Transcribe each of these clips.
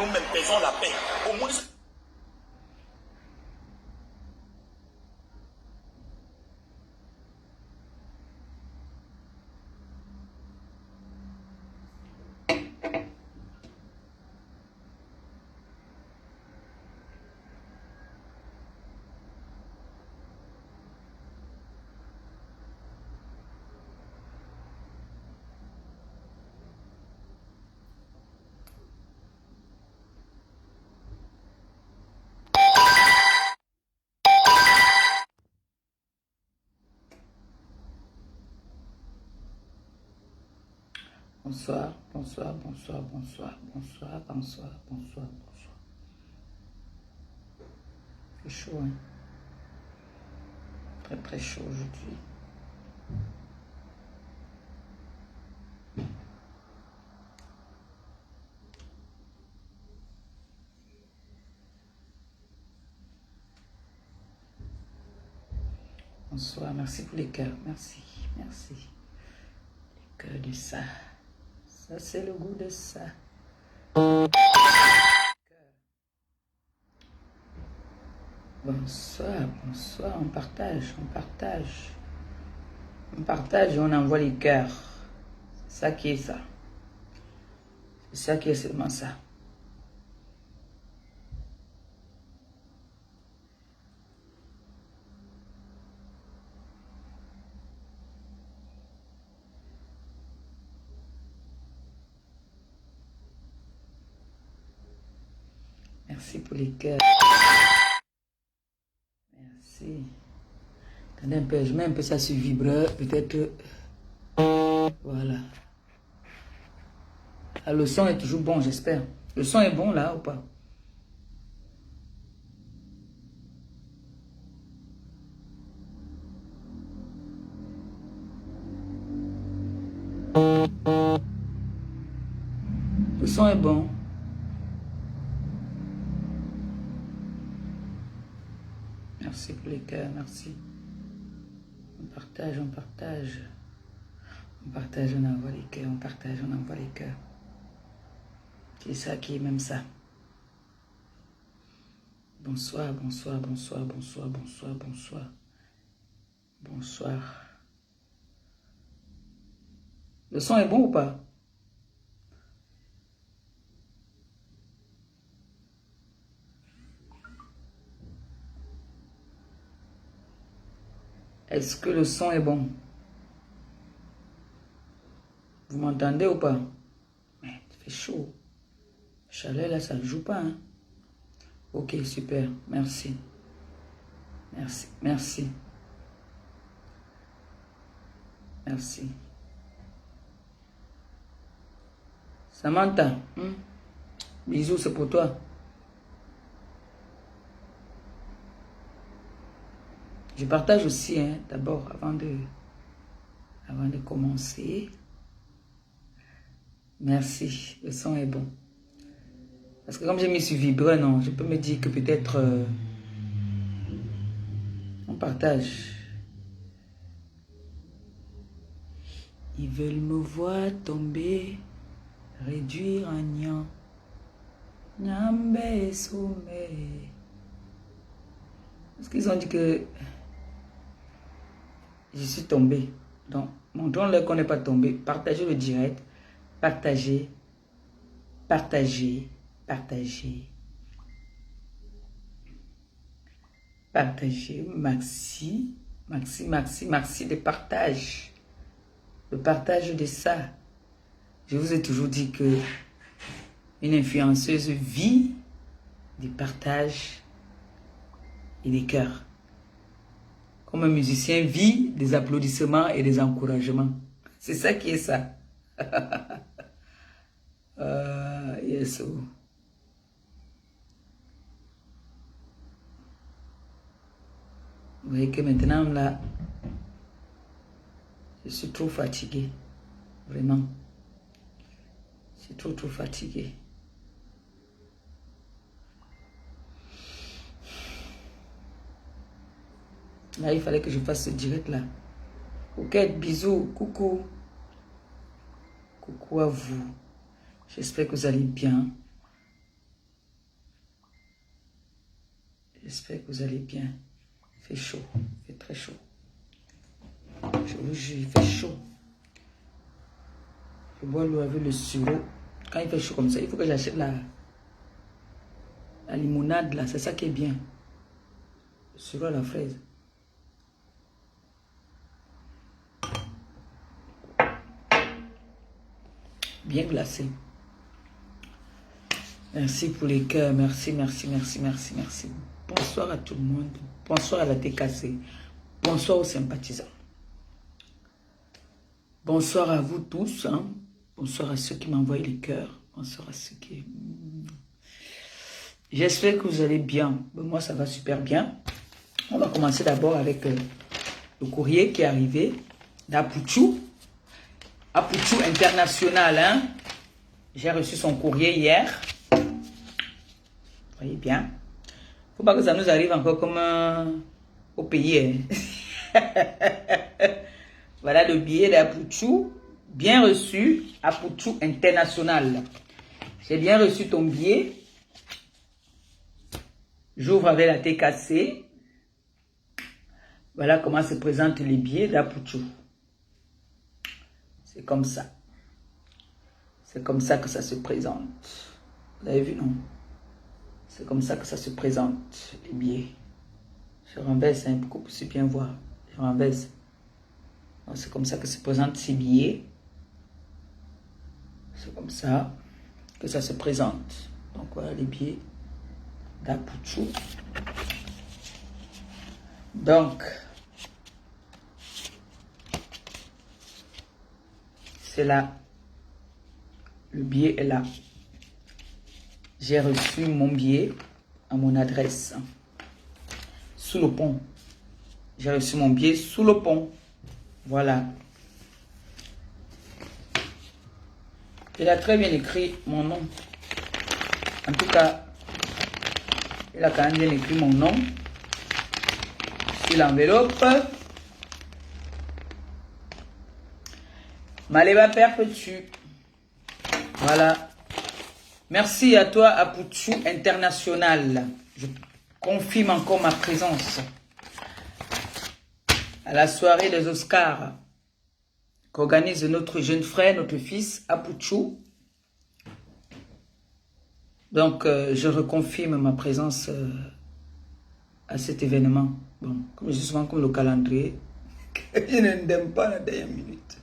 nous-mêmes faisons la paix. Au moins, Bonsoir, bonsoir, bonsoir, bonsoir, bonsoir, bonsoir, bonsoir, bonsoir. C'est chaud, hein? Très très chaud aujourd'hui. Bonsoir, merci pour les cœurs, merci, merci. Les cœurs de ça. Ça, c'est le goût de ça. Bonsoir, bonsoir, on partage, on partage. On partage et on envoie les cœurs. C'est ça qui est ça. C'est ça qui est seulement ça. Merci pour les cœurs. Merci. Attendez un peu, je mets un peu ça sur vibreur, peut-être. Voilà. Ah, le son est toujours bon, j'espère. Le son est bon là ou pas? Le son est bon. Merci pour les cœurs, merci. On partage, on partage. On partage, on envoie les cœurs, on partage, on envoie les cœurs. C'est ça qui est même ça. Bonsoir, bonsoir, bonsoir, bonsoir, bonsoir, bonsoir. Bonsoir. Le son est bon ou pas? Est-ce que le son est bon? Vous m'entendez ou pas? Mais il fait chaud. Chaleur là, ça ne joue pas. Hein? Ok, super. Merci. Merci. Merci. Merci. Samantha, bisous, c'est pour toi. Je partage aussi, hein, d'abord, avant de commencer. Merci, le son est bon. Parce que comme j'ai mis sur vibreur, non, je peux me dire que peut-être on partage. Ils veulent me voir tomber, réduire en niant. Nyambe soume. Parce qu'ils ont dit que je suis tombé. Donc, montrons-leur qu'on n'est pas tombé. Partagez le direct. Partagez. Partagez. Partagez. Partagez. Maxi. Maxi, maxi, maxi de partage. Le partage de ça. Je vous ai toujours dit que une influenceuse vit des partages et des cœurs. Comme un musicien vit des applaudissements et des encouragements. C'est ça qui est ça. Yes. Vous voyez que maintenant, là, je suis trop fatigué. Vraiment. Je suis trop fatigué. Là, il fallait que je fasse ce direct là. Ok, bisous, coucou. Coucou à vous. J'espère que vous allez bien. J'espère que vous allez bien. Il fait chaud, il fait très chaud. Je vous jure, il fait chaud. Je bois l'eau avec le sirop. Quand il fait chaud comme ça, il faut que j'achète la limonade là, c'est ça qui est bien. Le sirop à la fraise. Bien glacé. Merci pour les cœurs. Merci, merci, merci, merci, merci. Bonsoir à tout le monde. Bonsoir à la TKC. Bonsoir aux sympathisants. Bonsoir à vous tous. Hein. Bonsoir à ceux qui m'envoient les cœurs. Bonsoir à ceux qui... J'espère que vous allez bien. Moi, ça va super bien. On va commencer d'abord avec le courrier qui est arrivé d'Apouchou. Apouchou International. Hein. J'ai reçu son courrier hier. Vous voyez bien. Faut pas que ça nous arrive encore comme au pays. Hein. Voilà le billet d'Apouchou. Bien reçu. Apouchou International. J'ai bien reçu ton billet. J'ouvre avec la TKC. Voilà comment se présentent les billets d'Apouchou. C'est comme ça. C'est comme ça que ça se présente. Vous avez vu, non? C'est comme ça que ça se présente, les billets. Je renverse un peu pour que bien voir. Je renverse. C'est comme ça que se présentent ces billets. C'est comme ça que ça se présente. Donc voilà les billets d'Apouchou. Donc, c'est là. Le billet est là. J'ai reçu mon billet à mon adresse. Sous le pont. J'ai reçu mon billet sous le pont. Voilà. Il a très bien écrit mon nom. En tout cas, il a quand même bien écrit mon nom sur l'enveloppe. Maléba perpétue. Voilà. Merci à toi, Apouchou International. Je confirme encore ma présence à la soirée des Oscars qu'organise notre jeune frère, notre fils, Apouchou. Donc, je reconfirme ma présence à cet événement. Bon, comme je suis souvent comme le calendrier, je n'aime pas la dernière minute.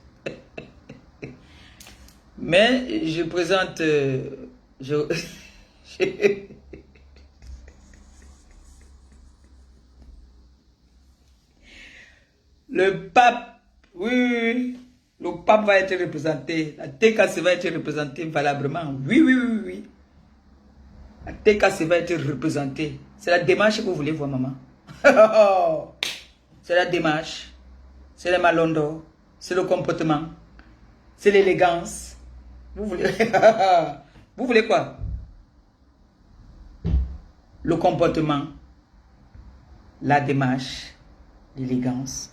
Mais je présente... Le pape, oui, le pape va être représenté, la TKC va être représentée valablement, oui. La TKC va être représentée. C'est la démarche que vous voulez voir, maman. C'est la démarche, c'est le malondo, c'est le comportement, c'est l'élégance. Vous voulez... Vous voulez quoi? Le comportement, la démarche, l'élégance.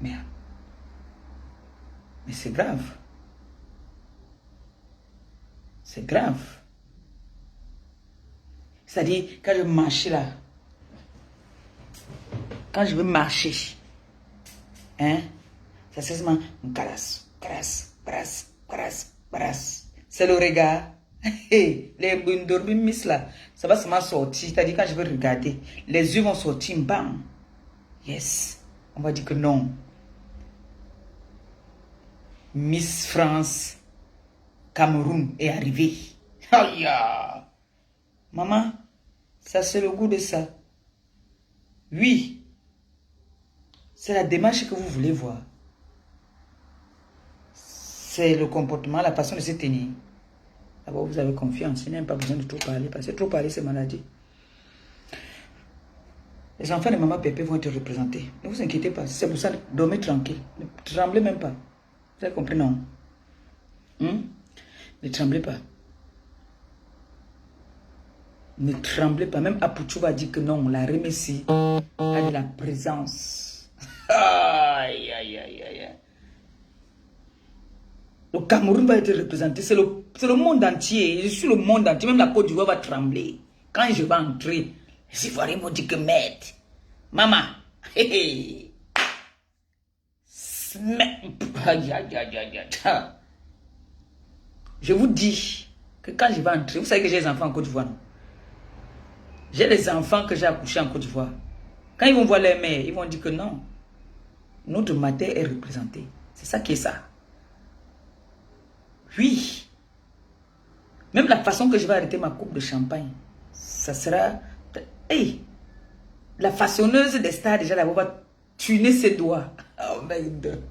Merde. Mais c'est grave. C'est grave. C'est-à-dire, quand je marche là, quand je veux marcher, hein, ça c'est seulement un caresse. C'est le regard. Les bundorbimis là, ça va seulement sortir. C'est-à-dire, quand je veux regarder, les yeux vont sortir, bam. Yes. On va dire que non. Miss France Cameroun est arrivée. Aïe! Maman, ça c'est le goût de ça. Oui. C'est la démarche que vous voulez voir. C'est le comportement, la façon de se tenir. D'abord, vous avez confiance. Il n'y a pas besoin de trop parler. Parce que trop parler, c'est maladie. Les enfants de maman Pépé vont être représentés. Ne vous inquiétez pas. C'est pour ça, dormez tranquille. Ne tremblez même pas. Vous avez compris, non? Ne tremblez pas. Ne tremblez pas. Même Apouchou va dire que non, la Rémessie a de la présence. Aïe. Le Cameroun va être représenté. C'est le monde entier. Je suis le monde entier. Même la Côte d'Ivoire va trembler. Quand je vais entrer, les Ivoiriens m'ont dit que merde. Maman. Je vous dis que quand je vais entrer, vous savez que j'ai des enfants en Côte d'Ivoire, non? J'ai les enfants que j'ai accouchés en Côte d'Ivoire. Quand ils vont voir leur mère, ils vont dire que non. Notre matin est représenté. C'est ça qui est ça. Oui. Même la façon que je vais arrêter ma coupe de champagne, ça sera... Hey, la façonneuse des stars, déjà, là, va tuner ses doigts. Oh, merde.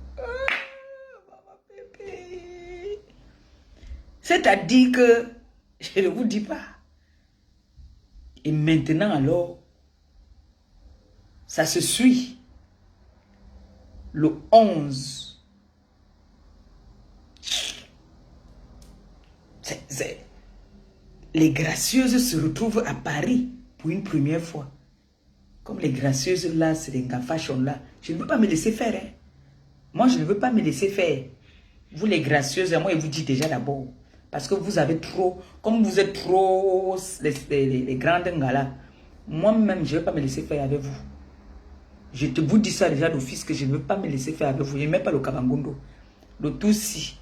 C'est-à-dire que, je ne vous dis pas. Et maintenant, alors, ça se suit. Le 11. Les gracieuses se retrouvent à Paris pour une première fois. Comme les gracieuses là, c'est des gars fashion là. Je ne veux pas me laisser faire. Hein. Moi, je ne veux pas me laisser faire. Vous les gracieuses, moi, je vous dis déjà d'abord. Parce que vous avez trop, comme vous êtes trop les grandes galas. Moi-même, je ne veux pas me laisser faire avec vous. Je te vous dis ça déjà d'office que je ne veux pas me laisser faire avec vous. Je n'aime pas le Kabangondo. Le Tutsi.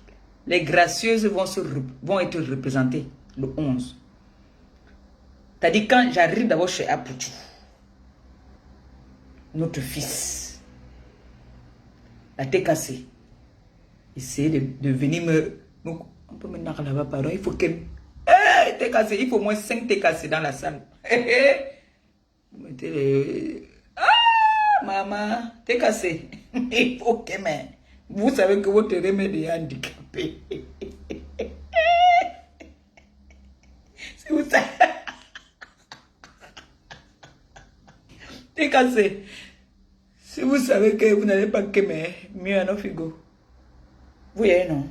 Les gracieuses vont être représentées le 11. C'est-à-dire quand j'arrive d'abord chez Apoutou, notre fils, la tête cassée, essayer de venir me... On peut me narrer là-bas, pardon, il faut que... Hey, tête cassée, il faut au moins 5 têtes cassées dans la salle. Vous mettez les... Ah, maman, tête cassée. Il faut que... Vous savez que votre remède est handicapé. Si vous savez... Tête cassée. Si vous savez que vous n'allez pas qu'aimer, mieux à nos figos. Vous voyez, non?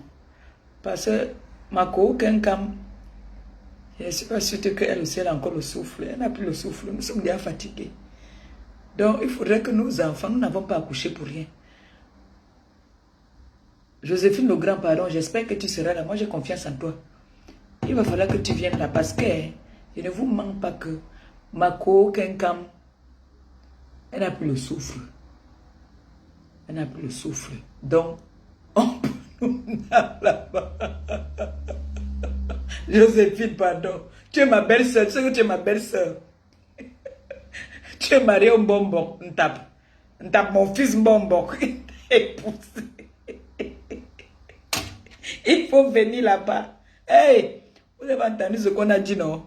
Parce que ma co-kenkam, je ne suis pas sûre qu'elle aussi elle a encore le souffle. Elle n'a plus le souffle. Nous sommes déjà fatigués. Donc, il faudrait que nos enfants, nous n'avons pas accouché pour rien. Joséphine, le grand pardon, j'espère que tu seras là. Moi, j'ai confiance en toi. Il va falloir que tu viennes là parce que je ne vous mens pas que ma co-kenkam, elle n'a plus le souffle. Elle n'a plus le souffle. Donc, on peut nous là-bas. Joséphine, pardon. Tu es ma belle-sœur. Tu sais que tu es ma belle-sœur. Tu es mariée au bonbon. On tape mon fils bonbon. Il faut venir là-bas. Hey, vous avez entendu ce qu'on a dit, non?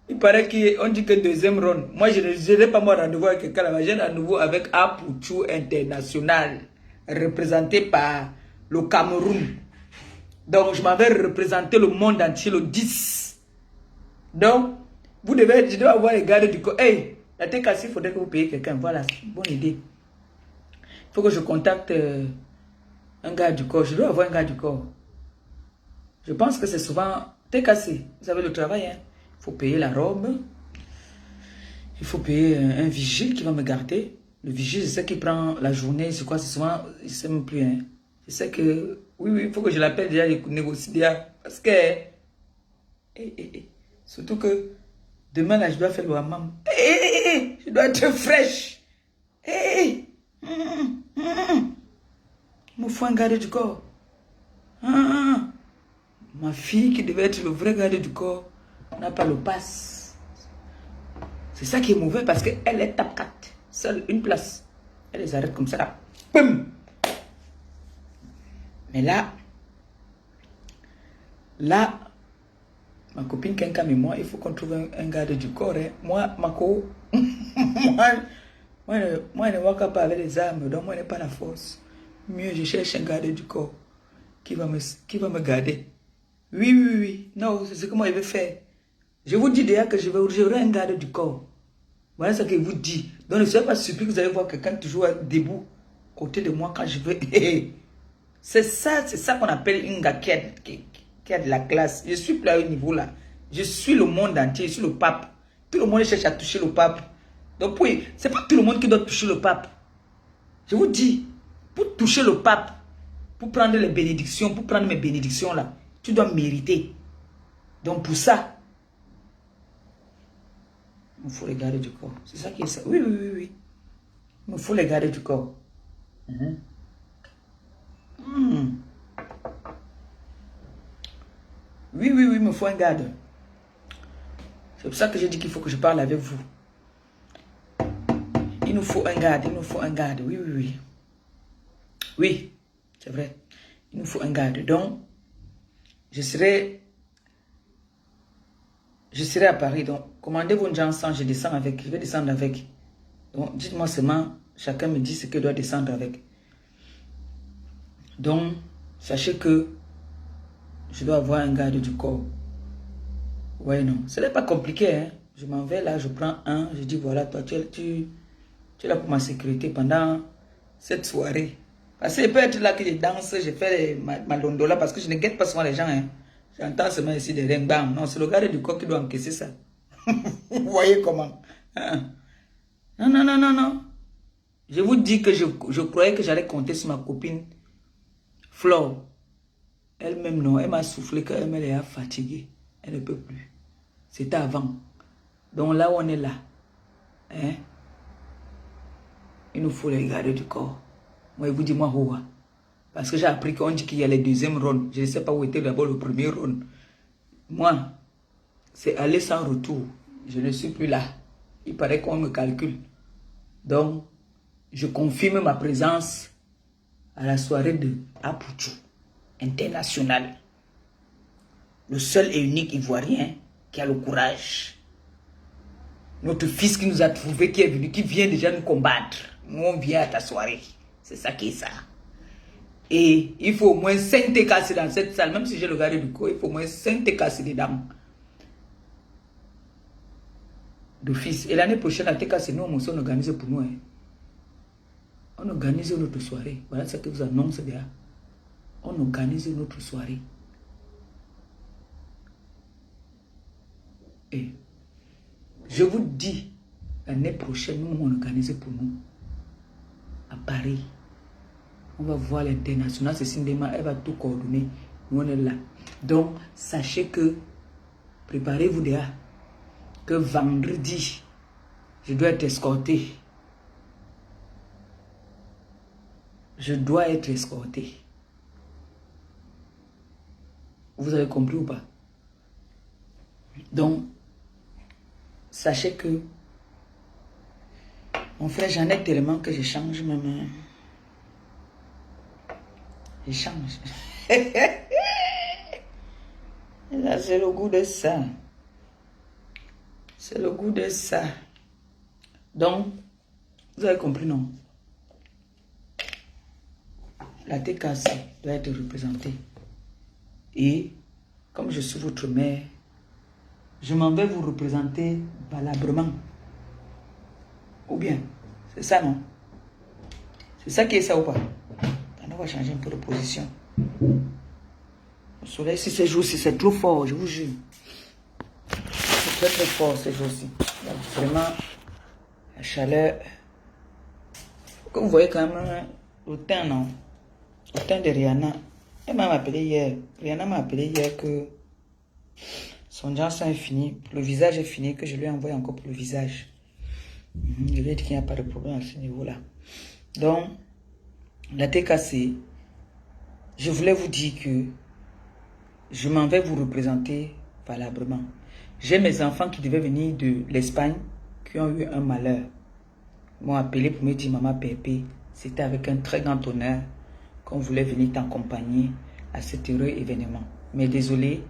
Il paraît qu'on dit que deuxième round. Moi, je n'ai pas mon rendez-vous avec quelqu'un là-bas. J'ai un rendez-vous avec Apoutou International, représenté par le Cameroun. Donc, je m'avais représenté le monde entier le 10. Donc, je devais avoir les gardes du corps. Hey, la tête cassée, il faudrait que vous payiez quelqu'un. Voilà, bonne idée. Il faut que je contacte un gars du corps. Je dois avoir un gars du corps. Je pense que c'est souvent tête cassée. Vous savez le travail, hein. Il faut payer la robe. Il faut payer un vigile qui va me garder. Le vigile, c'est ce qui prend la journée. C'est quoi? C'est souvent, je ne sais même plus. Hein. Je sais que, oui, il faut que je l'appelle déjà et négocier déjà. Parce que, surtout que demain, là, je dois faire le hammam. Je dois être fraîche. Il me faut un garde du corps. Ma fille qui devait être le vrai garde du corps n'a pas le pass. C'est ça qui est mauvais parce qu'elle est tape 4. Seule une place. Elle les arrête comme ça là. Boum. Mais là, ma copine Kenkam et moi, il faut qu'on trouve un garde du corps. Hein. Moi, Mako, moi, je ne vois pas avec les armes, donc moi, je n'ai pas la force. Mieux, je cherche un garde du corps qui va me garder. Oui. Non, c'est ce que moi, je vais faire. Je vous dis déjà que j'aurai un garde du corps. Voilà ce que je vous dis. Donc, ne soyez pas surpris que vous allez voir quelqu'un toujours debout, côté de moi quand je veux. C'est ça qu'on appelle une gars qui a de la classe. Je suis plus à un niveau là. Je suis le monde entier, je suis le pape. Tout le monde cherche à toucher le pape. Donc, oui, c'est pas tout le monde qui doit toucher le pape. Je vous dis, pour toucher le pape, pour prendre les bénédictions, pour prendre mes bénédictions là, tu dois mériter. Donc, pour ça, Il me faut les gardes du corps. C'est ça qui est ça. Oui, oui, oui, oui. Il me faut les gardes du corps. Mhm. Oui, oui, oui, il me faut un garde. C'est pour ça que j'ai dit qu'il faut que je parle avec vous. Il nous faut un garde, il nous faut un garde. Oui, oui, oui. Oui, c'est vrai. Il nous faut un garde. Donc, je serai à Paris. Donc, commandez-vous une janson, je descends avec. Je vais descendre avec. Donc, dites-moi seulement, chacun me dit ce que doit descendre avec. Donc, sachez que je dois avoir un garde du corps. Ouais, non. Ce n'est pas compliqué, hein. Je m'en vais là, je prends un. Je dis, voilà, toi, tu es là pour ma sécurité pendant cette soirée. Parce qu'il peut être là que je danse, je fais ma londola parce que je ne guette pas souvent les gens. Hein. J'entends seulement ici des ring-bang. Non, c'est le garde du corps qui doit encaisser ça. Vous voyez comment? Hein? Non, non, non, non, non. Je vous dis que je croyais que j'allais compter sur ma copine Flore. Elle-même, non. Elle m'a soufflé qu'elle est fatiguée. Elle ne peut plus. C'était avant. Donc là où on est là, hein, il nous faut les garder du corps. Moi, je vous dis, moi, Hoa. Parce que j'ai appris qu'on dit qu'il y a les deuxièmes rounds. Je ne sais pas où était d'abord le premier round. Moi, c'est aller sans retour. Je ne suis plus là. Il paraît qu'on me calcule. Donc, je confirme ma présence à la soirée de Apuchu international. Le seul et unique Ivoirien qui a le courage. Notre fils qui nous a trouvé, qui est venu, qui vient déjà nous combattre. Nous, on vient à ta soirée. C'est ça qui est ça. Et il faut au moins 5 TKC dans cette salle. Même si j'ai le garde du corps, il faut au moins 5 TKC dedans. D'office. Et l'année prochaine, la TKC, nous, on organise pour nous. Hein. On organise notre soirée. Voilà ce que vous annonce déjà. On organise notre soirée. Et je vous dis, l'année prochaine, nous, on organise pour nous. À Paris. On va voir l'international, c'est Sindema, elle va tout coordonner. Nous, on est là. Donc, sachez que, préparez-vous déjà, que vendredi, je dois être escorté. Je dois être escorté. Vous avez compris ou pas? Donc, sachez que, mon frère, j'en ai tellement que je change même. Je change. Là, c'est le goût de ça. C'est le goût de ça. Donc, vous avez compris, non? La TKC doit être représentée. Et, comme je suis votre mère, je m'en vais vous représenter valablement. Ou bien, c'est ça, non? C'est ça qui est ça ou pas? On va changer un peu de position. Le soleil, si ces jours-ci, c'est trop fort, je vous jure. C'est très très fort ces jours-ci. Vraiment, la chaleur. Comme vous voyez quand même, le teint, non? Le teint de Rihanna. Elle m'a appelé hier. Rihanna m'a appelé hier que son Johnson est fini. Le visage est fini, que je lui ai envoyé encore pour le visage. Je lui ai dit qu'il n'y a pas de problème à ce niveau-là. Donc, la TKC, je voulais vous dire que je m'en vais vous représenter valablement. J'ai mes enfants qui devaient venir de l'Espagne, qui ont eu un malheur. Ils m'ont appelé pour me dire, maman Pépé, c'était avec un très grand honneur qu'on voulait venir t'accompagner à cet heureux événement. Mais désolé,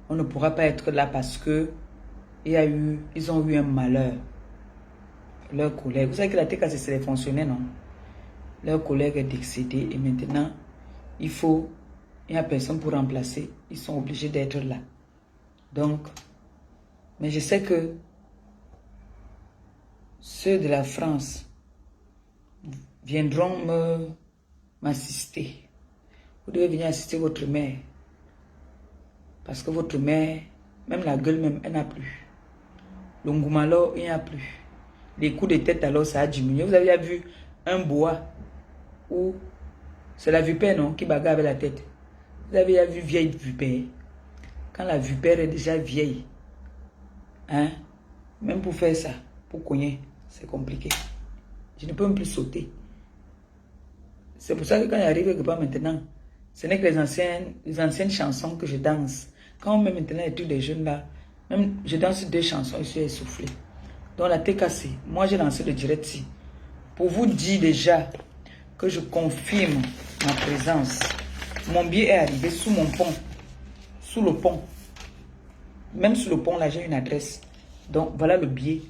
on ne pourra pas être là parce que ils ont eu un malheur. Leur collègue, vous savez que la TKC, c'est les fonctionnaires, non? Leur collègue est décédé et maintenant, il n'y a personne pour remplacer. Ils sont obligés d'être là. Donc, mais je sais que ceux de la France viendront m'assister. Vous devez venir assister votre mère. Parce que votre mère, même la gueule même, elle n'a plus. Le ngoumalo, il n'y a plus. Les coups de tête alors, ça a diminué. Vous avez vu un bois où c'est la vipère, non, qui bagarre avec la tête. Vous avez vu vieille vipère. Quand la vipère est déjà vieille, hein, Même pour faire ça, pour cogner, c'est compliqué. Je ne peux même plus sauter. C'est pour ça que quand j'arrive quelque part maintenant, ce n'est que les anciennes chansons que je danse. Quand on met maintenant les trucs des jeunes là, même je danse 2 chansons, je suis essoufflé. Donc la TKC, moi j'ai lancé le direct ici. Pour vous dire déjà que je confirme ma présence. Mon billet est arrivé sous mon pont. Sous le pont. Même sous le pont là, j'ai une adresse. Donc voilà le billet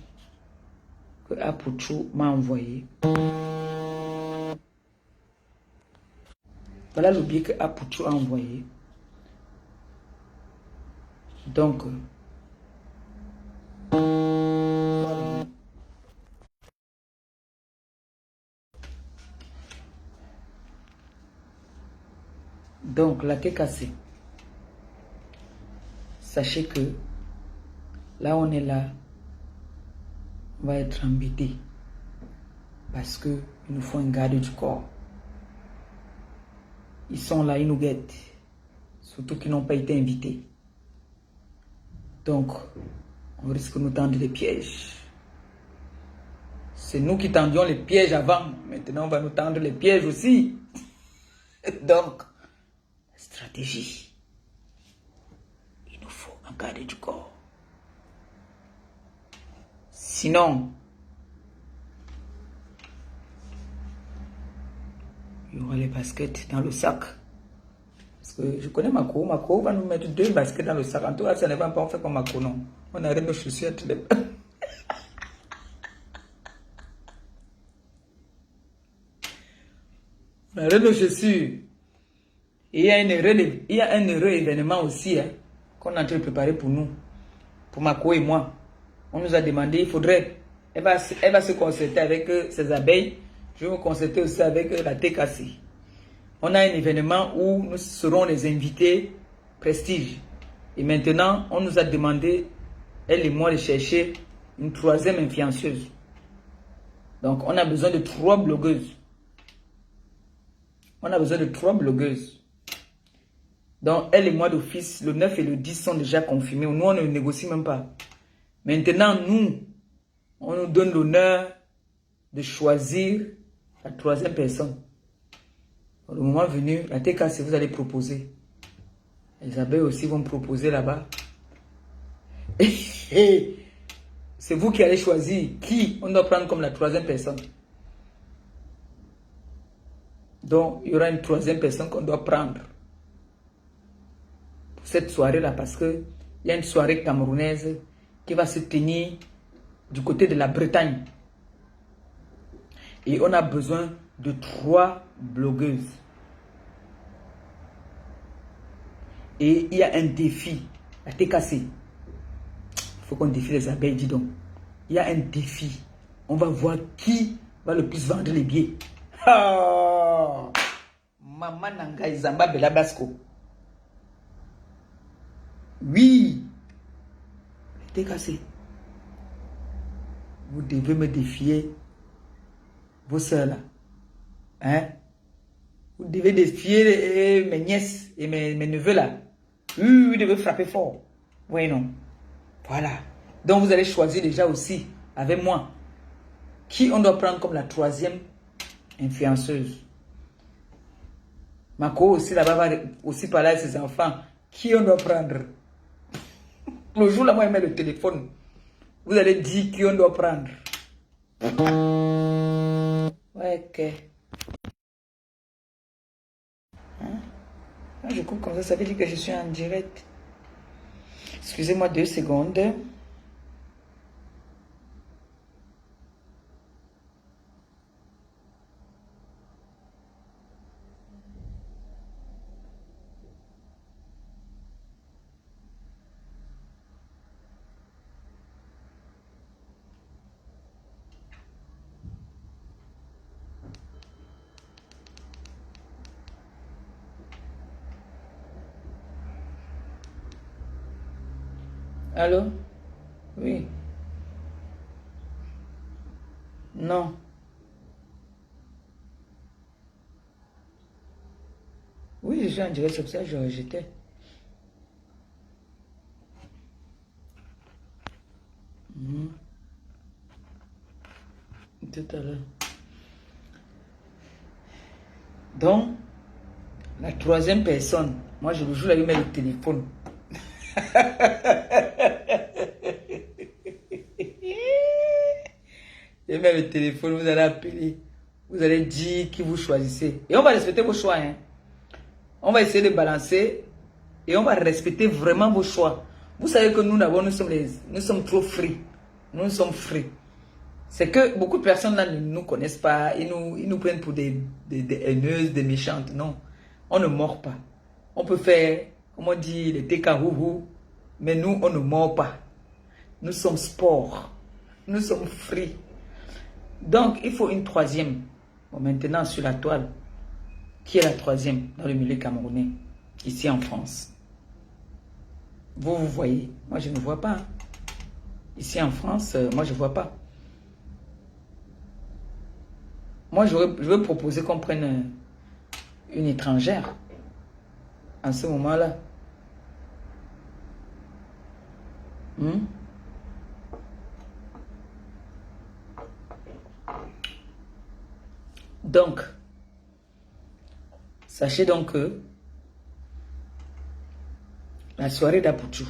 que Apuchu m'a envoyé. Voilà le billet que Apuchu a envoyé. Donc, la TKC. Sachez que là, on est là. On va être embêté. Parce qu'il nous faut un garde du corps. Ils sont là, ils nous guettent. Surtout qu'ils n'ont pas été invités. Donc, on risque de nous tendre des pièges. C'est nous qui tendions les pièges avant. Maintenant, on va nous tendre les pièges aussi. Donc, stratégie. Il nous faut un garde du corps. Sinon, il y aura les baskets dans le sac. Parce que je connais Mako. Mako va nous mettre 2 baskets dans le sac. En tout cas, ça ne va pas en faire comme Mako, non. On arrête nos chaussures. On arrête nos chaussures. Et il y a un heureux événement aussi hein, qu'on est en train de préparer pour nous. Pour Mako et moi. On nous a demandé, il faudrait... Elle va se concerter avec ses abeilles. Je vais me concerter aussi avec la TKC. On a un événement où nous serons les invités prestige. Et maintenant, on nous a demandé, elle et moi, de chercher une 3e influenceuse. Donc, on a besoin de 3 blogueuses. On a besoin de 3 blogueuses. Donc, elle et moi d'office, le 9 et le 10 sont déjà confirmés. Nous, on ne négocie même pas. Maintenant, nous, on nous donne l'honneur de choisir la 3e personne. Au moment venu, la TKC, vous allez proposer. Les abeilles aussi vont proposer là-bas. C'est vous qui allez choisir qui on doit prendre comme la 3e personne. Donc, il y aura une 3e personne qu'on doit prendre pour cette soirée-là parce qu'il y a une soirée camerounaise qui va se tenir du côté de la Bretagne. Et on a besoin de 3 blogueuses. Et il y a un défi, la TKC. Il faut qu'on défie les abeilles, dis donc. Il y a un défi. On va voir qui va le plus vendre les billets. Oh! Maman Nanga Zamba Belabasco. Oui. La TKC. Vous devez me défier. Vos soeurs là. Hein? Vous devez défier mes nièces et mes neveux là. Oui, vous devez frapper fort. Oui, non. Voilà. Donc, vous allez choisir déjà aussi, avec moi, qui on doit prendre comme la 3e influenceuse. Mako aussi là-bas va aussi parler à ses enfants. Qui on doit prendre? Le jour là, moi, je mets le téléphone. Vous allez dire qui on doit prendre. Ouais, ok. Hein? Quand je coupe comme ça veut dire que je suis en direct. Excusez-moi 2 secondes. Allô? Oui. Non. Oui, je suis en direct, c'est pour ça que je rejetais. Tout à l'heure. Donc, la troisième personne, moi je le joue là, il met le téléphone. Il met le téléphone, vous allez appeler, vous allez dire qui vous choisissez. Et on va respecter vos choix. Hein. On va essayer de balancer et on va respecter vraiment vos choix. Vous savez que nous d'abord, nous sommes trop free. Nous sommes free. C'est que beaucoup de personnes là ne nous connaissent pas. Ils nous prennent pour des haineuses, des méchantes. Non, on ne mord pas. On peut faire, comme on dit, les técarourou. Mais nous, on ne mord pas. Nous sommes sport. Nous sommes free. Donc, il faut une troisième. Bon, maintenant, sur la toile. Qui est la troisième dans le milieu camerounais? Ici en France. Vous voyez. Moi, je ne vois pas. Hein. Ici en France, moi, je ne vois pas. Moi, je veux proposer qu'on prenne une étrangère. En ce moment-là. Donc, sachez donc que la soirée d'Apoutou, il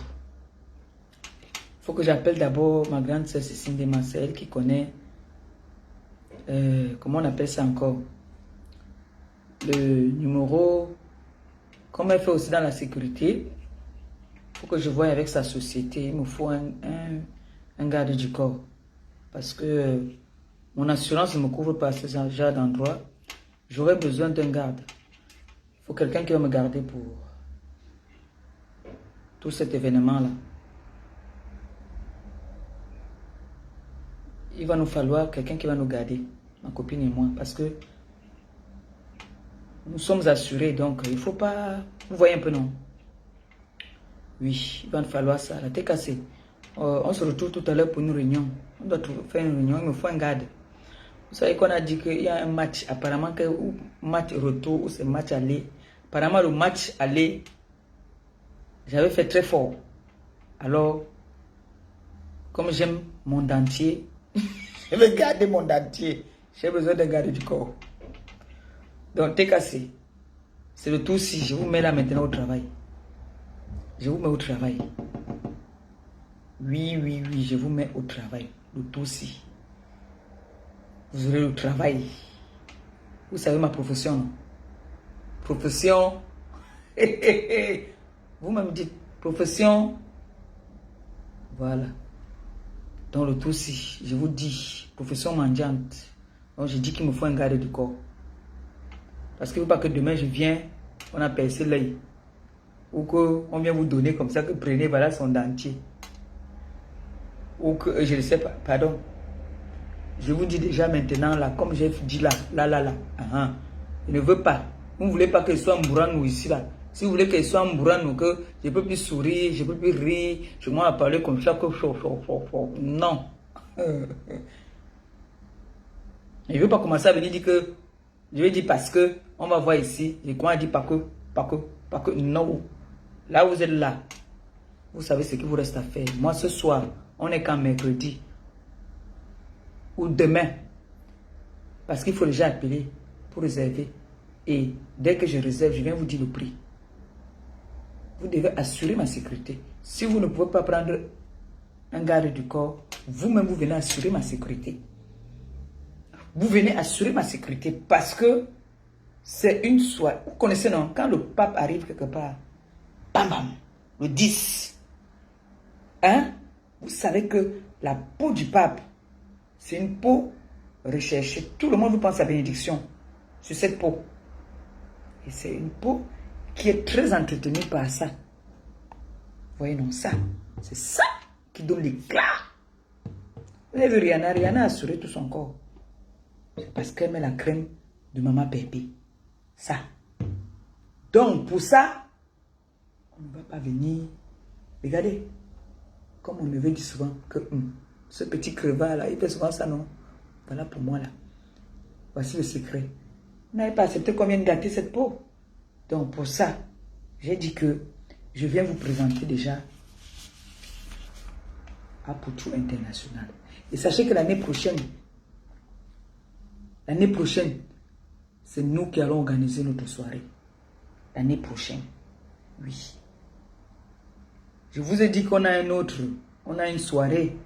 faut que j'appelle d'abord ma grande sœur Cécile de Marcel qui connaît, comment on appelle ça encore, le numéro, comme elle fait aussi dans la sécurité, il faut que je voie avec sa société, il me faut un garde du corps. Parce que mon assurance ne me couvre pas ce genre d'endroit. J'aurais besoin d'un garde. Il faut quelqu'un qui va me garder pour tout cet événement-là. Il va nous falloir quelqu'un qui va nous garder, ma copine et moi, parce que nous sommes assurés, donc il ne faut pas... Vous voyez un peu, non? Oui, il va nous falloir ça. La tête cassée. On se retrouve tout à l'heure pour une réunion. On doit faire une réunion, il me faut un garde. Vous savez qu'on a dit qu'il y a un match, apparemment, ou match retour, ou c'est match aller. Apparemment, le match aller, j'avais fait très fort. Alors, comme j'aime mon dentier, je vais garder mon dentier. J'ai besoin de garder du corps. Donc, t'es cassé. C'est le tout si je vous mets là maintenant au travail. Je vous mets au travail. Oui, oui, oui, je vous mets au travail. Le tout si. Vous aurez le travail. Vous savez ma profession, non? Profession. Vous-même dites profession. Voilà. Dans le tout si, je vous dis, profession mendiante. Donc je dis qu'il me faut un garde du corps. Parce que ne veut pas que demain je viens, on a percé l'œil. Ou qu'on vient vous donner comme ça, que prenez, voilà son dentier. Ou que, je ne sais pas, pardon. Je vous dis déjà maintenant, là, comme j'ai dit là. Je ne veux pas. Vous ne voulez pas que ce soit Mbouranou ici, là. Si vous voulez que ce soit Mbouranou, que je ne peux plus sourire, je ne peux plus rire, je m'en vais parler comme ça, que non. Je ne veux pas commencer à venir dire que, je vais dire parce que, on va voir ici, je crois dire pas que, non. Là, vous êtes là. Vous savez ce qu'il vous reste à faire. Moi, ce soir, on est quand mercredi. Ou demain. Parce qu'il faut déjà appeler pour réserver. Et dès que je réserve, je viens vous dire le prix. Vous devez assurer ma sécurité. Si vous ne pouvez pas prendre un garde du corps, vous-même, vous venez assurer ma sécurité. Vous venez assurer ma sécurité parce que c'est une soirée. Vous connaissez, non? Quand le pape arrive quelque part, bam bam, le 10. Hein? Vous savez que la peau du pape, c'est une peau recherchée. Tout le monde vous pense à bénédiction sur cette peau. Et c'est une peau qui est très entretenue par ça. Vous voyez, non, ça. C'est ça qui donne l'éclat. Vous avez vu Rihanna? Rihanna a assuré tout son corps. C'est parce qu'elle met la crème de Maman Pépé. Ça. Donc, pour ça, on ne va pas venir. Regardez. Comme on me veut dire souvent que ce petit crevard là, il fait souvent ça, non? Voilà pour moi là. Voici le secret. Vous n'avez pas accepté qu'on vienne gâter cette peau. Donc pour ça, j'ai dit que je viens vous présenter déjà Apoutou International. Et sachez que l'année prochaine, L'année prochaine, c'est nous qui allons organiser notre soirée. L'année prochaine. Oui. Je vous ai dit qu'on a on a une soirée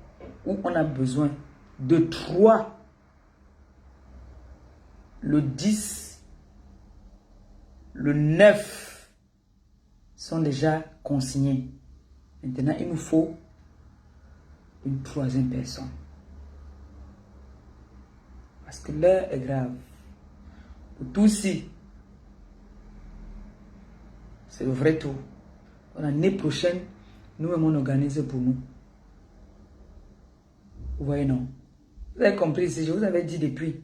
où on a besoin de 3. Le 10, le 9 sont déjà consignés. Maintenant, il nous faut une 3e personne. Parce que l'heure est grave. Pour tout ci, c'est le vrai tour. L'année prochaine, nous-mêmes on organise pour nous. Vous voyez, non? Vous avez compris ici, je vous avais dit depuis.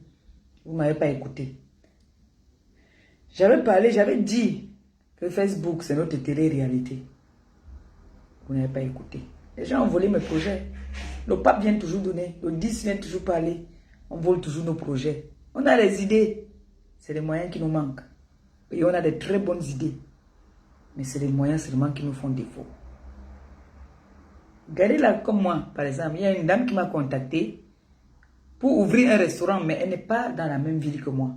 Vous ne m'avez pas écouté. J'avais parlé, j'avais dit que Facebook, c'est notre télé-réalité. Vous n'avez pas écouté. Les gens ont volé mes projets. Le pape vient toujours donner. Le 10 vient toujours parler. On vole toujours nos projets. On a les idées. C'est les moyens qui nous manquent. Et on a de très bonnes idées. Mais c'est les moyens seulement qui nous font défaut. Regardez là comme moi, par exemple. Il y a une dame qui m'a contacté pour ouvrir un restaurant, mais elle n'est pas dans la même ville que moi.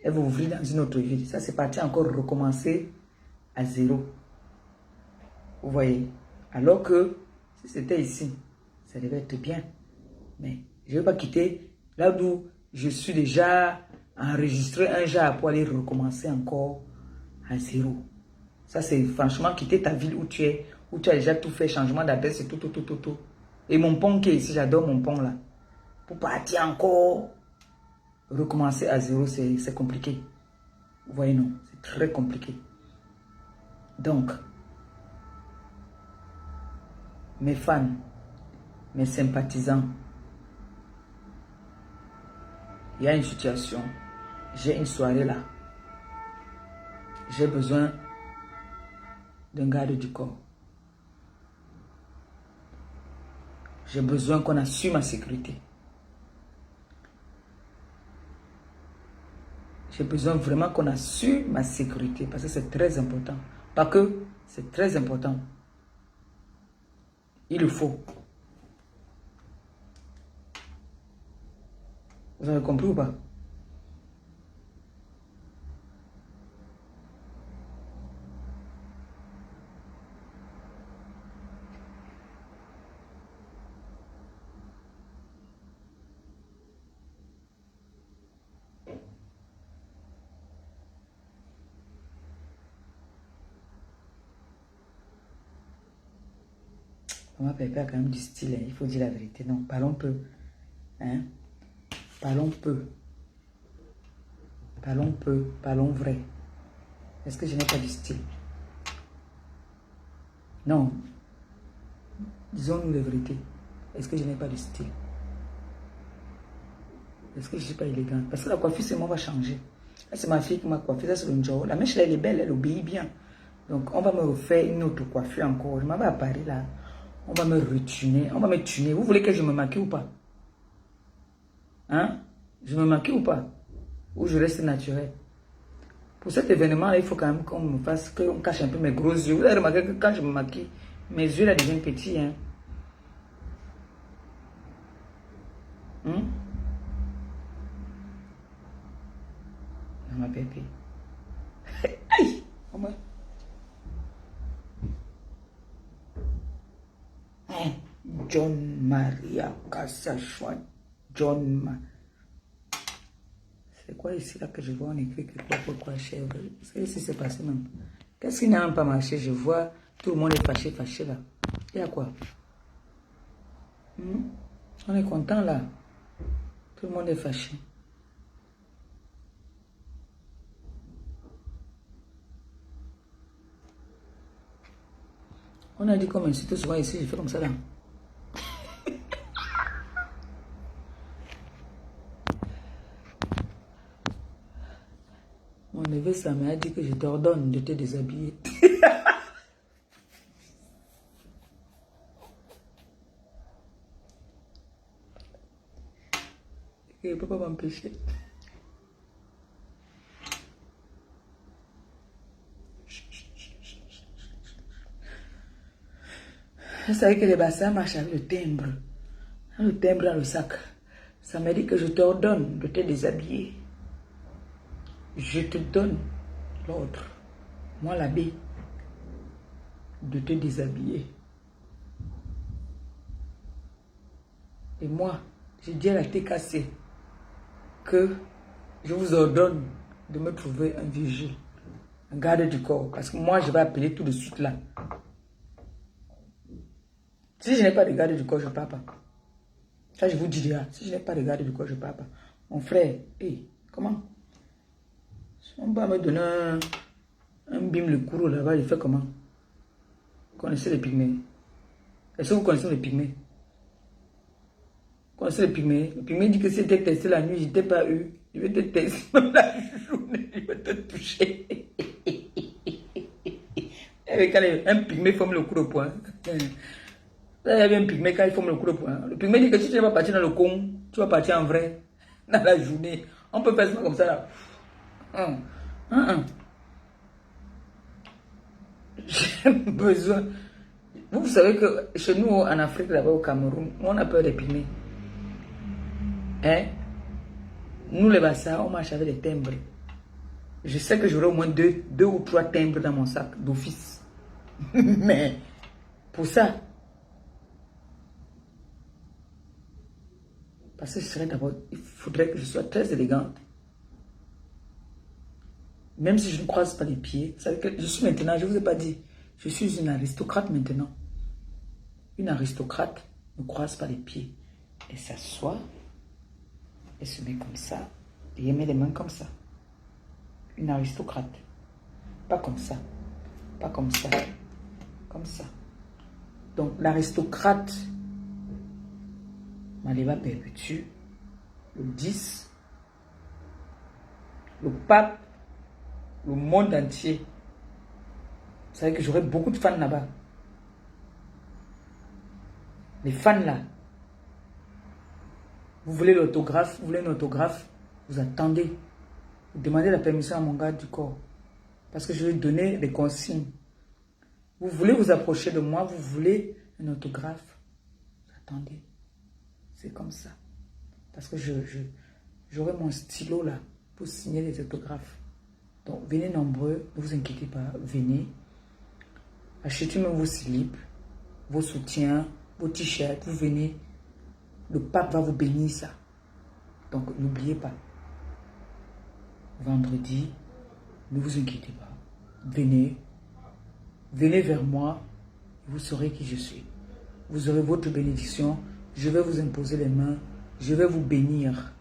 Elle va ouvrir dans une autre ville. Ça, c'est parti encore recommencer à 0. Vous voyez? Alors que si c'était ici, ça devait être bien. Mais je ne vais pas quitter là d'où je suis déjà enregistré un jour pour aller recommencer encore à 0. Ça, c'est franchement quitter ta ville où tu es, où tu as déjà tout fait, changement d'adresse et tout. Et mon pont qui est ici, j'adore mon pont là. Pour partir encore, recommencer à 0, c'est compliqué. Vous voyez, non? C'est très compliqué. Donc, mes fans, mes sympathisants, il y a une situation. J'ai une soirée là. J'ai besoin d'un garde du corps. J'ai besoin qu'on assure ma sécurité. J'ai besoin vraiment qu'on assure ma sécurité parce que c'est très important. Pas que, c'est très important. Il le faut. Vous avez compris ou pas? Maman Pépé a quand même du style, hein. Il faut dire la vérité. Non, parlons peu. Hein? Parlons peu. Parlons peu, parlons vrai. Est-ce que je n'ai pas du style? Non. Disons-nous la vérité. Est-ce que je n'ai pas de style? Est-ce que je ne suis pas élégante? Parce que la coiffure, c'est moi, va changer. Là, c'est ma fille qui m'a coiffé. Ça, c'est le Njao. La mèche, là, elle est belle, elle obéit bien. Donc, on va me refaire une autre coiffure encore. Je m'en vais à Paris, là. On va me retuner. On va me tuner. Vous voulez que je me maquille ou pas? Hein? Je me maquille ou pas? Ou je reste naturel? Pour cet événement-là, il faut quand même qu'on me fasse, qu'on cache un peu mes gros yeux. Vous avez remarqué que quand je me maquille, mes yeux là deviennent petits. Hein? Ma bébé. Aïe! John Maria Cassachouan. John Ma. C'est quoi ici là que je vois? On écrit que pourquoi chèvre? Qu'est-ce qui s'est passé même? Qu'est-ce qui n'a même pas marché? Je vois tout le monde est fâché là. Il y a quoi? On est content là. Tout le monde est fâché. On a dit comme insulte souvent ici, je fais comme ça là. Mon neveu Sam a dit que je t'ordonne de te déshabiller. Il ne peut pas m'empêcher. Je savais que les bassins marchent avec le timbre. Le timbre dans le sac. Ça m'a dit que je t'ordonne de te déshabiller. Je te donne l'ordre, moi l'abbé, de te déshabiller. Et moi, j'ai dit à la TKC que je vous ordonne de me trouver un vigile, un garde du corps. Parce que moi, je vais appeler tout de suite là. Si je n'ai pas de garde du corps, je ne pars pas. Ça, je vous dis déjà. Si je n'ai pas de garde du corps, je ne pars pas. Mon frère, hey, comment? On va me donner un bim le courroux là-bas, il fait comment? Vous connaissez les pygmées? Est-ce que vous connaissez les pygmées? Vous connaissez les pygmées? Les pygmées dit que si j'étais testé la nuit, je n'étais pas eu. Je vais te tester même la journée, je vais te toucher. Et quand un pygmée forme le coup de poing. Là, il y avait un pygmée quand il forme le coup de poing. Le pygmée dit que si tu ne vas pas partir dans le con, tu vas partir en vrai dans la journée. On peut faire ça comme ça là. J'ai besoin. Vous savez que chez nous en Afrique, là-bas au Cameroun, on a peur des pygmées. Hein? Nous les Bassa, on marche avec des timbres. Je sais que j'aurai au moins deux ou trois timbres dans mon sac d'office. Mais pour ça, parce que je serais d'abord, il faudrait que je sois très élégante. Même si je ne croise pas les pieds, vous savez que je suis maintenant, je ne vous ai pas dit, je suis une aristocrate maintenant. Une aristocrate ne croise pas les pieds. Elle s'assoit, elle se met comme ça, et elle met les mains comme ça. Une aristocrate. Pas comme ça, pas comme ça, comme ça. Donc l'aristocrate, Maléva perpétue, le 10, le pape, le monde entier. Vous savez que j'aurai beaucoup de fans là-bas. Les fans là. Vous voulez l'autographe, vous voulez un autographe, vous attendez. Vous demandez la permission à mon garde du corps. Parce que je vais donner des consignes. Vous voulez vous approcher de moi, vous voulez un autographe. Vous attendez. C'est comme ça. Parce que j'aurai mon stylo là pour signer les autographes. Donc, venez nombreux, ne vous inquiétez pas, venez. Achetez même vos slips, vos soutiens, vos t-shirts, vous venez. Le pape va vous bénir ça. Donc, n'oubliez pas. Vendredi, ne vous inquiétez pas. Venez. Venez vers moi. Vous saurez qui je suis. Vous aurez votre bénédiction. Je vais vous imposer les mains. Je vais vous bénir.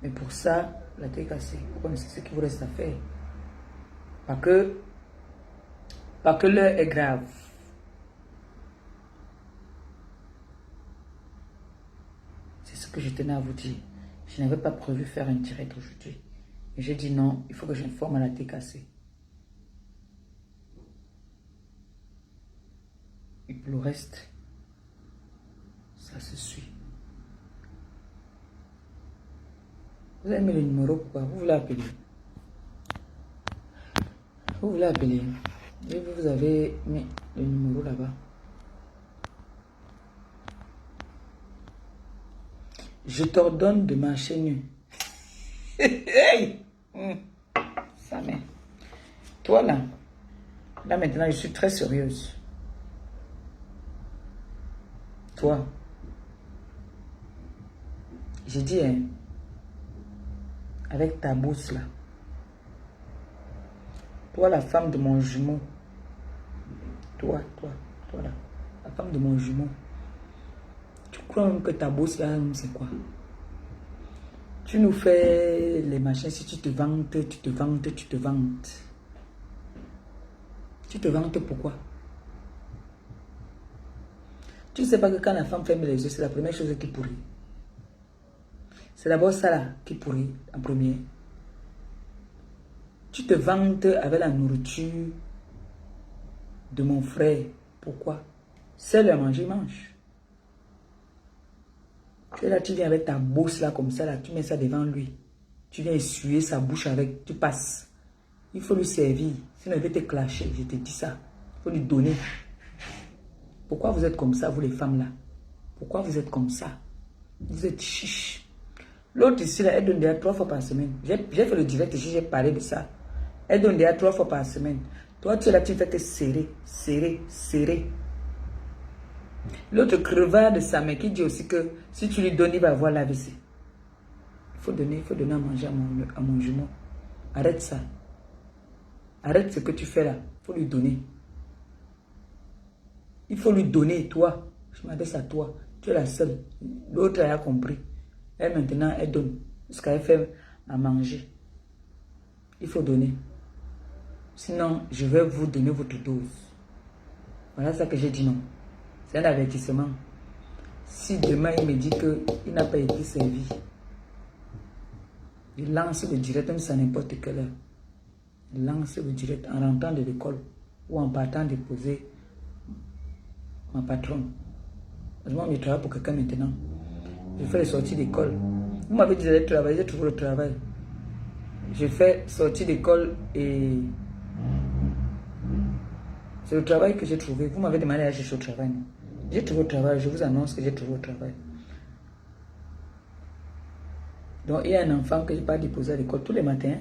Mais pour ça, la tête cassée. Vous connaissez ce qu'il vous reste à faire. Pas que l'heure est grave. C'est ce que je tenais à vous dire. Je n'avais pas prévu faire un direct aujourd'hui. Et j'ai dit non, il faut que j'informe à la tête cassée. Et pour le reste, ça se suit. Vous avez mis le numéro, pourquoi? Vous voulez appeler? Vous voulez appeler? Et vous avez mis le numéro là-bas. Je t'ordonne de marcher nu. Hey! Ça m'est. Toi là maintenant je suis très sérieuse. Toi, j'ai dit, hein, avec ta bourse là, toi la femme de mon jumeau, toi là, la femme de mon jumeau, tu crois même que ta bourse là, c'est quoi? Tu nous fais les machins, si tu te vantes, tu te vantes, tu te vantes. Tu te vantes pourquoi? Tu ne sais pas que quand la femme ferme les yeux, c'est la première chose qui pourrit. C'est d'abord ça là qui pourrit en premier. Tu te vantes avec la nourriture de mon frère. Pourquoi? Seul à manger, mange. Et là, tu viens avec ta bourse là, comme ça, là, tu mets ça devant lui. Tu viens essuyer sa bouche avec, tu passes. Il faut lui servir. Sinon, il va te clasher, je te dis ça. Il faut lui donner. Pourquoi vous êtes comme ça, vous les femmes là? Pourquoi vous êtes comme ça? Vous êtes chiche. L'autre ici, là, elle donne déjà 3 fois par semaine. J'ai fait le direct ici, j'ai parlé de ça. Elle donne déjà 3 fois par semaine. Toi, tu es là, tu fais que serrer, serrer, serrer. L'autre crevard de sa mère qui dit aussi que si tu lui donnes, il va avoir l'AVC. Il faut donner à manger à mon jumeau. Arrête ça. Arrête ce que tu fais là. Il faut lui donner. Il faut lui donner, toi. Je m'adresse à toi. Tu es la seule. L'autre a compris. Elle maintenant, elle donne. Jusqu'à elle fait à manger. Il faut donner. Sinon, je vais vous donner votre dose. Voilà ça que j'ai dit non. C'est un avertissement. Si demain il me dit qu'il n'a pas été servi, il lance le direct, même si à n'importe quelle heure. Il lance le direct en rentrant de l'école ou en partant déposer ma patronne. Moi, je travaille pour quelqu'un maintenant. Je fais les sorties d'école. Vous m'avez dit d'aller travailler, j'ai trouvé le travail. Je fais sortie d'école et c'est le travail que j'ai trouvé. Vous m'avez demandé à chercher au travail. J'ai trouvé le travail, je vous annonce que j'ai trouvé le travail. Donc, il y a un enfant que je n'ai pas déposé à l'école tous les matins.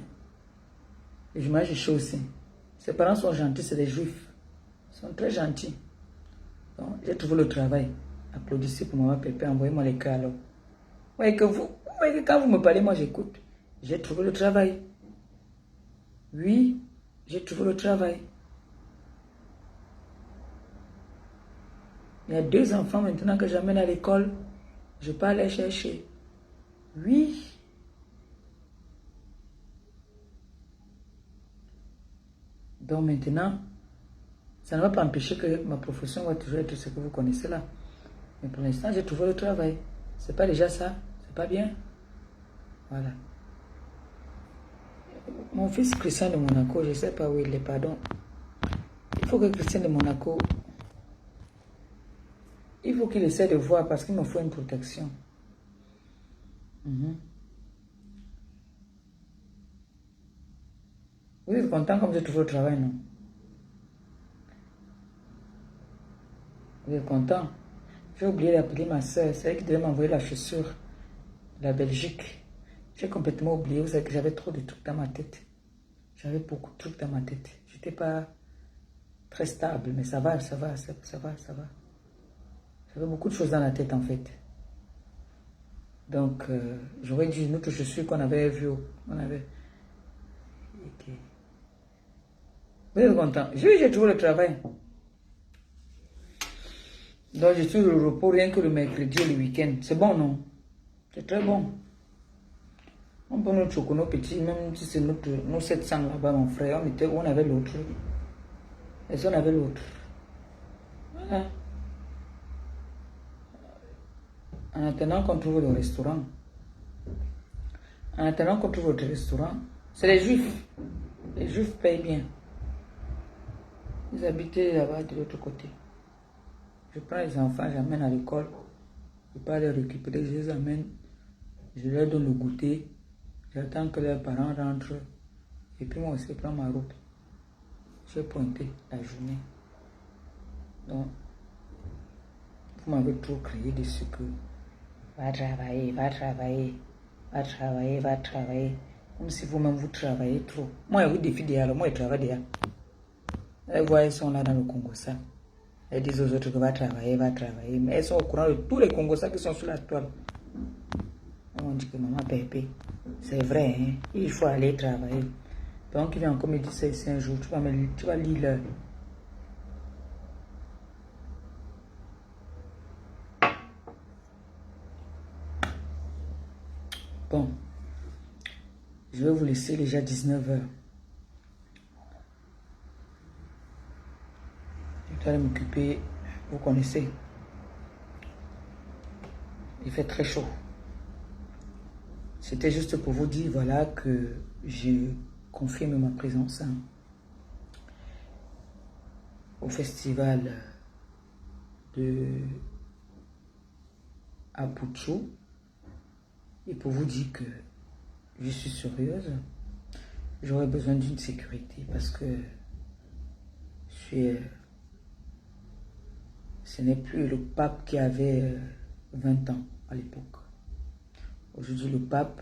Et je mange chaud aussi. Ses parents sont gentils, c'est des juifs. Ils sont très gentils. Donc, j'ai trouvé le travail. Applaudissez pour maman Pépé, envoyez-moi les cas alors. Vous voyez que quand vous me parlez, moi j'écoute. J'ai trouvé le travail. Oui, j'ai trouvé le travail. Il y a 2 enfants maintenant que j'amène à l'école. Je peux aller chercher. Oui. Donc maintenant, ça ne va pas empêcher que ma profession va toujours être ce que vous connaissez là. Mais pour l'instant, j'ai trouvé le travail. C'est pas déjà ça? C'est pas bien? Voilà. Mon fils Christian de Monaco, je ne sais pas où il est, pardon. Il faut que Christian de Monaco, il faut qu'il essaie de voir parce qu'il me faut une protection. Vous êtes content comme j'ai trouvé le travail, non? Vous êtes content? J'ai oublié d'appeler ma soeur, c'est elle qui devait m'envoyer la chaussure de la Belgique. J'ai complètement oublié, vous savez que j'avais trop de trucs dans ma tête. J'avais beaucoup de trucs dans ma tête. Je n'étais pas très stable, mais ça va. J'avais beaucoup de choses dans la tête en fait. Donc, j'aurais dit une autre chaussure qu'on avait vue. Okay. Vous êtes content? J'ai trouvé le travail. Donc, je suis au repos rien que le mercredi et le week-end. C'est bon, non? C'est très bon. On prend notre chocolat petit, même si c'est nos 700 là-bas, mon frère. On avait l'autre. Et si on avait l'autre. Voilà. En attendant qu'on trouve le restaurant. En attendant qu'on trouve le restaurant. C'est les juifs. Les juifs payent bien. Ils habitaient là-bas de l'autre côté. Je prends les enfants, j'amène à l'école. Je ne peux pas les récupérer, je les amène. Je leur donne le goûter. J'attends que leurs parents rentrent. Et puis moi aussi, je prends ma route. J'ai pointé la journée. Donc, vous m'avez trop crié dessus que va travailler, va travailler, va travailler, va travailler. Comme si vous-même vous travaillez trop. Moi, il y a eu des filles derrière, moi, je travaille derrière. Elles voient, elles sont là dans le Congo, ça. Elles disent aux autres que va travailler, va travailler. Mais elles sont au courant de tous les Congolais qui sont sur la toile. On dit que maman Pépé, c'est vrai, hein? Il faut aller travailler. Donc, il vient encore me dire ça ici un jour. Tu vas lire l'heure. Bon, je vais vous laisser déjà 19 h. Je dois aller m'occuper, vous connaissez. Il fait très chaud. C'était juste pour vous dire, voilà, que je confirme ma présence au festival de Apucho. Et pour vous dire que je suis sérieuse, j'aurais besoin d'une sécurité parce que ce n'est plus le pape qui avait 20 ans à l'époque. Aujourd'hui, le pape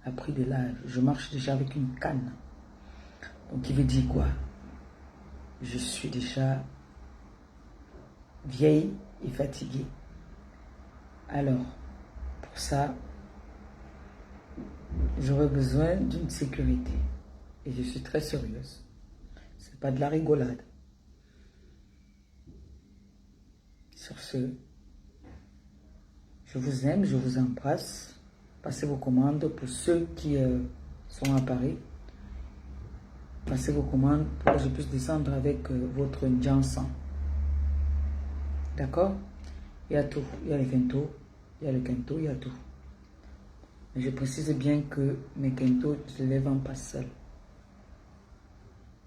a pris de l'âge. Je marche déjà avec une canne. Donc, il veut dire quoi? Je suis déjà vieille et fatiguée. Alors, pour ça, j'aurais besoin d'une sécurité. Et je suis très sérieuse. C'est pas de la rigolade. Sur ce, je vous aime, je vous embrasse. Passez vos commandes pour ceux qui sont à Paris. Passez vos commandes pour que je puisse descendre avec votre Jansan. D'accord? Il y a tout. Il y a les quintos, il y a le quinto, il y a tout. Mais je précise bien que mes quintos, je ne les vends pas seuls.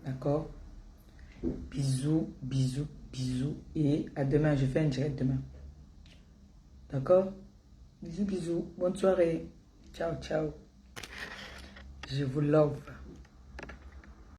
D'accord? Bisous, bisous, bisous. Et à demain, je fais un direct demain. D'accord? Bisous, bisous. Bonne soirée. Ciao, ciao. Je vous love.